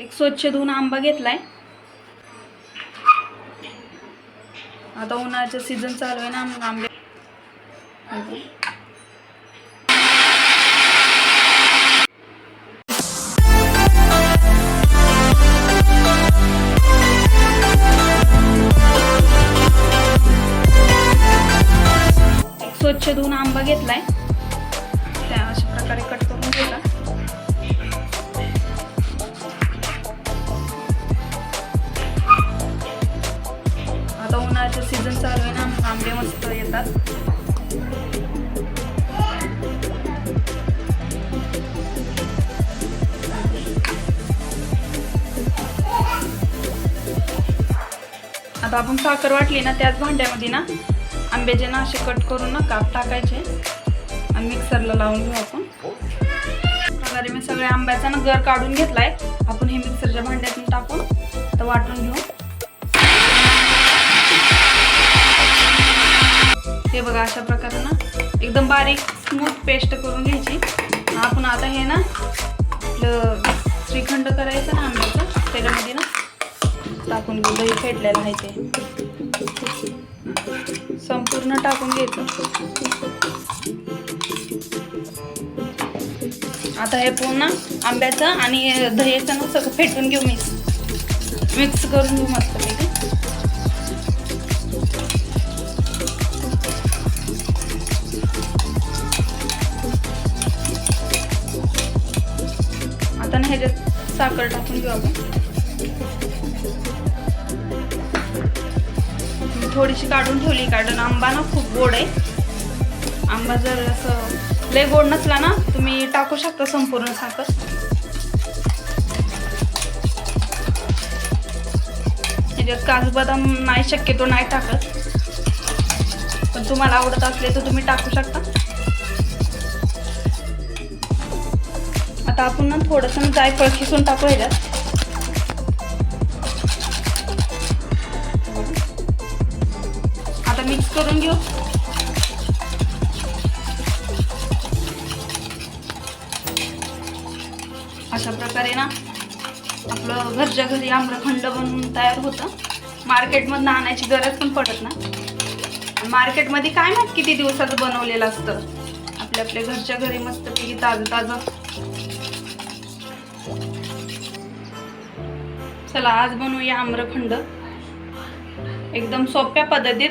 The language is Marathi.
एक स्वच्छ धुवून आंबा घेतलाय. आता उन्हाळ्याचा सीझन चालू आहे ना, मग आंबे स्वच्छ धुवून आंबा घेतलाय. त्या अशा प्रकारे कट करून घेतला. आता उन्हाळ्याचा सीझन चालू आहे ना, मग आंबे मस्त येतात. आता आपण साखर वाटली ना, त्याच भांड्यामध्ये ना आंब्याचे ना असे कट करून ना काप टाकायचे आणि मिक्सरला लावून घेऊ आपण. प्रकारे मी सगळ्या आंब्याचा ना गर काढून घेतलाय. आपण हे मिक्सरच्या भांड्यातून टाकून आता वाटून घेऊ. हे बघा, अशा प्रकारे ना एकदम बारीक स्मूथ पेस्ट करून घ्यायची. आपण आता हे ना आपलं श्रीखंड करायचं ना आंब्याचं, त्याच्यामध्ये ना टाकून घेऊ. दही फेटलेलं आहे ते संपूर्ण टाकून घ्यायचं. आता हे पूर्ण आंब्याचं आणि दह्याचं ना सगळं फेटून घेऊ. मिक्स करून घेऊ मस्त पैकी. आता ना ह्याच्यात साखर टाकून घेऊ आपण. थोडीशी काढून ठेवली, कारण आंबा ना खूप गोड आहे. आंबा जर असं लय गोड नसला ना, तुम्ही टाकू शकता संपूर्ण साखर. याच्यात काजू बदाम नाही, शक्यतो नाही टाकत, पण तुम्हाला आवडत असले तर तुम्ही टाकू शकता. आता आपण ना थोडंसं जायफळ खिसून टाकू ह्याच्यात. आता मिक्स करून घेऊ. अशा प्रकारे ना आपलं घरच्या घरी आम्रखंड बनवून तयार होतं. मार्केटमधून आणायची गरज पण पडत ना. मार्केटमध्ये काय माहित किती दिवसाचं बनवलेलं असतं. आपल्या घरच्या घरी मस्तपैकी ताजं ताजं. चला आज बनवूया आम्रखंड एकदम सोप्या पद्धतीत.